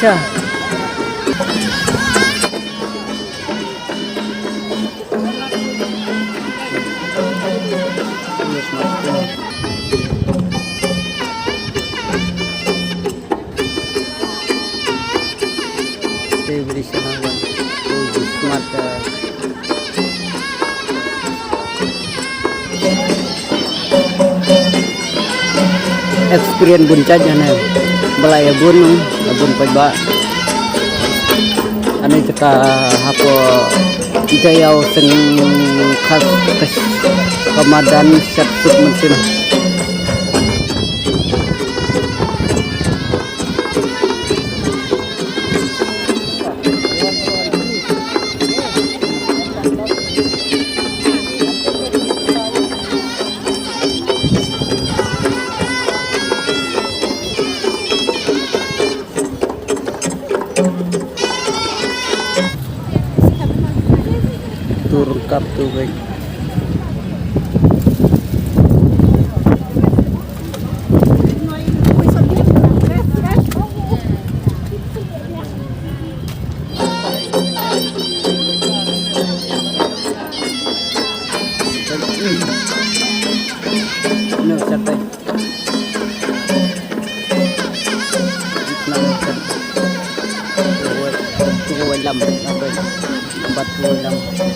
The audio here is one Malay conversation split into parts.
siya. Beli siya naman. Smart. Experience buncad yan eh. Balaya gunung, abun pagba. Ano ito ka hapo jayaw sing khas kamadan syat-syat mesin. Lengkap tuh guys. Ini sampai 46.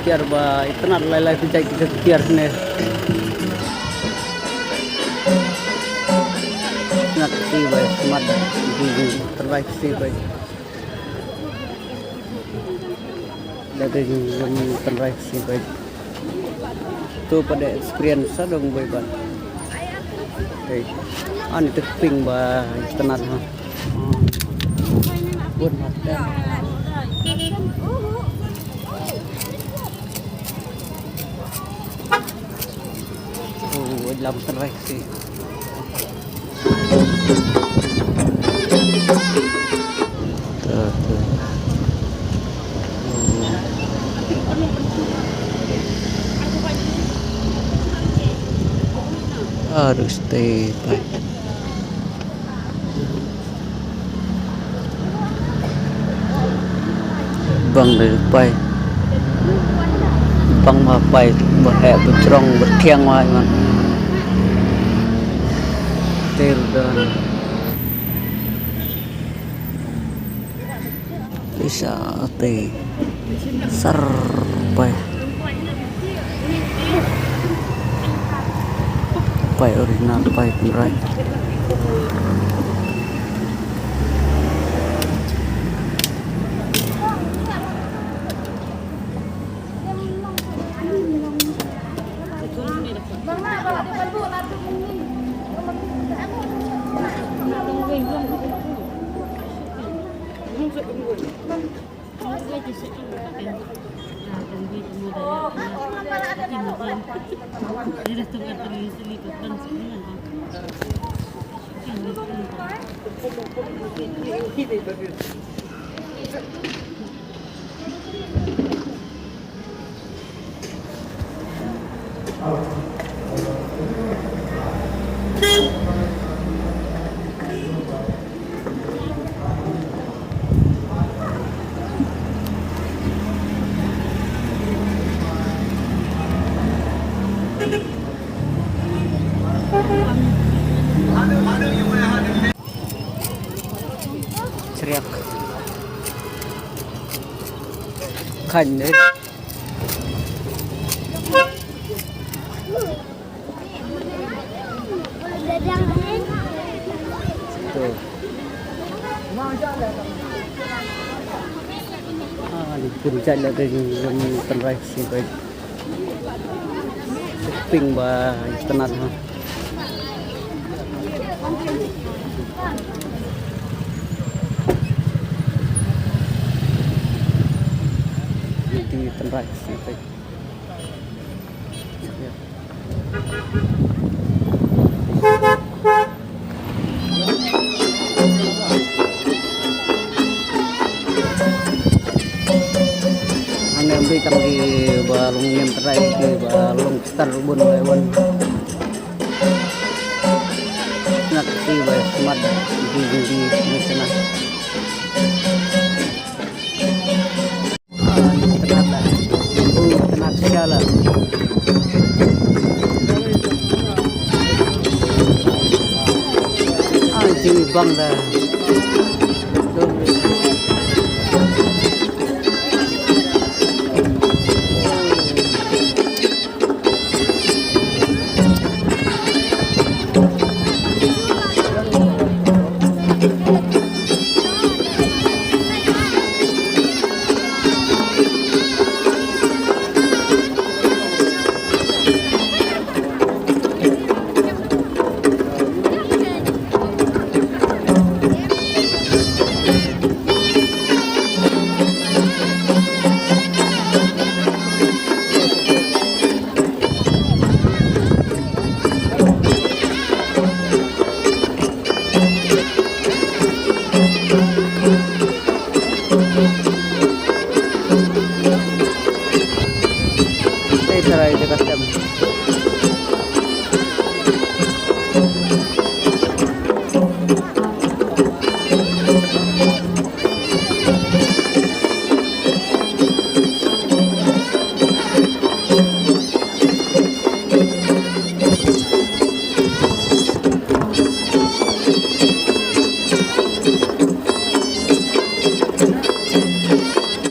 Tiar ba itna lalai pijai kita tiar ne nak si ba smart terbaik si ba dari yang terbaik si ba tu pada experience dong boy ban ani teping ba tenat ha buat mata làm terbaik sih. Harus stay baik. Bang dari pai. Bang mapai berhek bercerong bertiang wai man. Dan bisa teh serpai pai original pai penrai Ceriak khanh đấy tuh dipuncak dari terbaik sih baik ping ba tenat ha di terbaik sih baik aneh tanggi balong yang terakhir di balong star bun lewan nak si bay smart di sana tenak segala anjing bang dah sarai dekat jam